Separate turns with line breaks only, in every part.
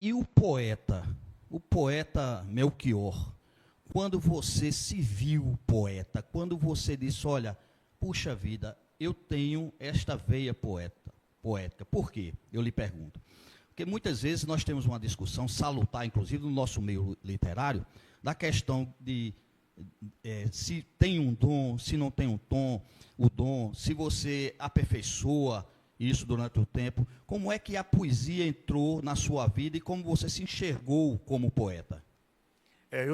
E o poeta Melchior, quando você se viu poeta, quando você disse, olha, puxa vida, eu tenho esta veia poética. Por quê? Eu lhe pergunto. Porque muitas vezes nós temos uma discussão salutar, inclusive no nosso meio literário, da questão de se tem um dom, se não tem o dom, se você aperfeiçoa isso durante o tempo. Como é que a poesia entrou na sua vida e como você se enxergou como poeta?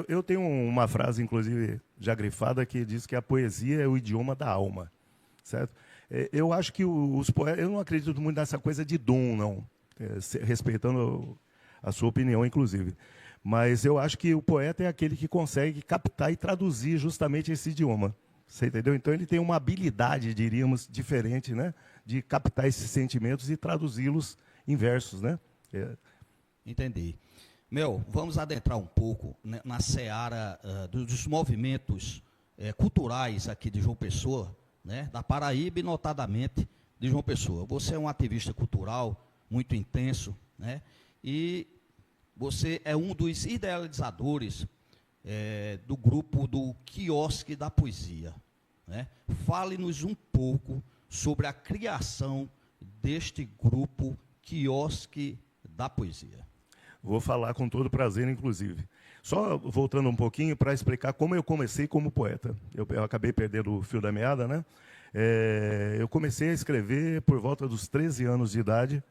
Eu tenho uma frase, inclusive, já grifada, que diz que a poesia é o idioma da alma, certo? Eu acho que os poetas... Eu não acredito muito nessa coisa de dom, não, respeitando a sua opinião, inclusive. Mas eu acho que o poeta é aquele que consegue captar e traduzir justamente esse idioma. Você entendeu? Então, ele tem uma habilidade, diríamos, diferente, né, de captar esses sentimentos e traduzi-los em versos, né?
Entendi. Vamos adentrar um pouco, né, na seara dos movimentos culturais aqui de João Pessoa, né, da Paraíba e, notadamente, de João Pessoa. Você é um ativista cultural muito intenso, né, e você é um dos idealizadores do grupo do Quiosque da Poesia, né? Fale-nos um pouco sobre a criação deste grupo Quiosque da Poesia.
Vou falar com todo prazer, inclusive. Só voltando um pouquinho para explicar como eu comecei como poeta. Eu acabei perdendo o fio da meada, né? Eu comecei a escrever por volta dos 13 anos de idade,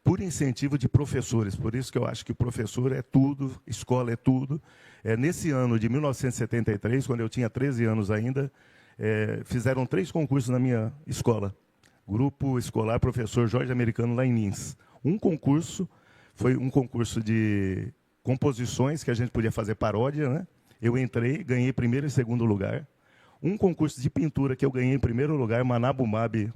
por incentivo de professores. Por isso que eu acho que professor é tudo, escola é tudo. Nesse ano de 1973, quando eu tinha 13 anos ainda, fizeram 3 concursos na minha escola. Grupo Escolar Professor Jorge Americano, lá em Lins. Um concurso foi um concurso de composições, que a gente podia fazer paródia, né? Eu entrei, ganhei primeiro e segundo lugar. Um concurso de pintura que eu ganhei em primeiro lugar, Manabu Mabi,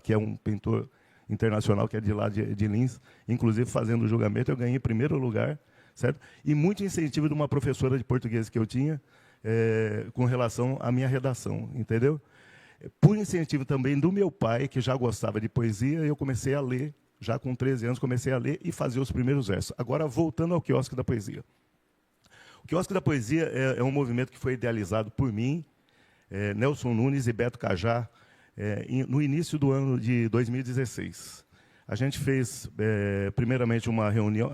que é um pintor internacional, que é de lá de Lins, inclusive fazendo o julgamento, eu ganhei em primeiro lugar, certo? E muito incentivo de uma professora de português que eu tinha, com relação à minha redação, entendeu? Por incentivo também do meu pai, que já gostava de poesia, eu comecei a ler, já com 13 anos, comecei a ler e fazer os primeiros versos. Agora, voltando ao Quiosque da Poesia. O Quiosque da Poesia é um movimento que foi idealizado por mim, Nelson Nunes e Beto Cajá, no início do ano de 2016. A gente fez, primeiramente, uma reunião.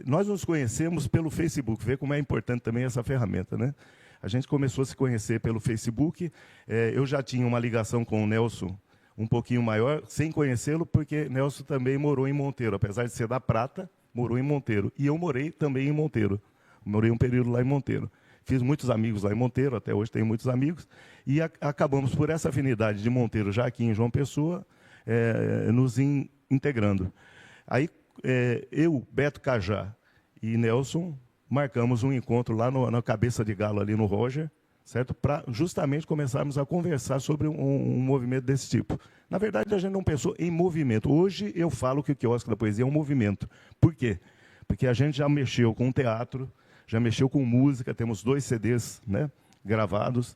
Nós nos conhecemos pelo Facebook, vê como é importante também essa ferramenta, né? A gente começou a se conhecer pelo Facebook. Eu já tinha uma ligação com o Nelson um pouquinho maior, sem conhecê-lo, porque Nelson também morou em Monteiro. Apesar de ser da Prata, morou em Monteiro. E eu morei também em Monteiro. Morei um período lá em Monteiro. Fiz muitos amigos lá em Monteiro, até hoje tenho muitos amigos. E acabamos, por essa afinidade de Monteiro, já aqui em João Pessoa, nos integrando. Aí, eu, Beto Cajá e Nelson, marcamos um encontro lá na Cabeça de Galo, ali no Roger, certo? Para justamente começarmos a conversar sobre um movimento desse tipo. Na verdade, a gente não pensou em movimento. Hoje eu falo que o Quiosque da Poesia é um movimento. Por quê? Porque a gente já mexeu com teatro, já mexeu com música, temos 2 CDs, né, gravados,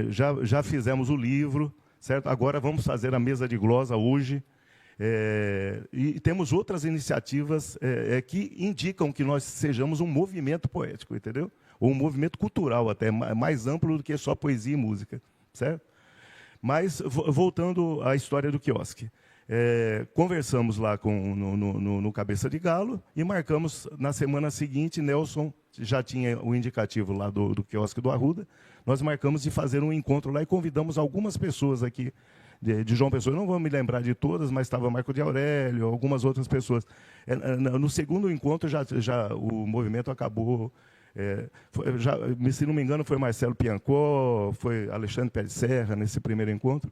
já fizemos o livro, certo? Agora vamos fazer a mesa de glosa hoje, e temos outras iniciativas que indicam que nós sejamos um movimento poético, entendeu? Ou um movimento cultural até, mais amplo do que só poesia e música, certo? Mas, voltando à história do quiosque. Conversamos lá no Cabeça de Galo e marcamos, na semana seguinte, Nelson já tinha o indicativo lá do quiosque do Arruda, nós marcamos de fazer um encontro lá e convidamos algumas pessoas aqui de João Pessoa. Eu não vou me lembrar de todas, mas estava Marco de Aurélio, algumas outras pessoas. No segundo encontro, já o movimento acabou. Se não me engano, foi Marcelo Piancó, foi Alexandre Pé de Serra, nesse primeiro encontro.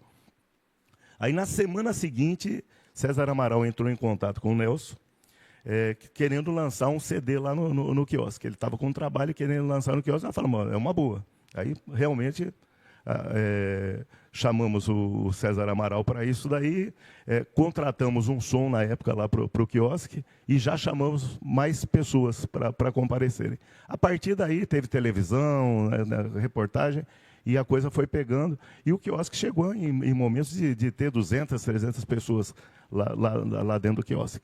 Aí, na semana seguinte, César Amaral entrou em contato com o Nelson, querendo lançar um CD lá no quiosque. Ele estava com um trabalho querendo lançar no quiosque. Nós falamos, é uma boa. Aí, realmente, chamamos o César Amaral para isso daí, contratamos um som na época lá para o quiosque e já chamamos mais pessoas para comparecerem. A partir daí, teve televisão, reportagem, e a coisa foi pegando, e o quiosque chegou em momentos de ter 200, 300 pessoas lá dentro do quiosque.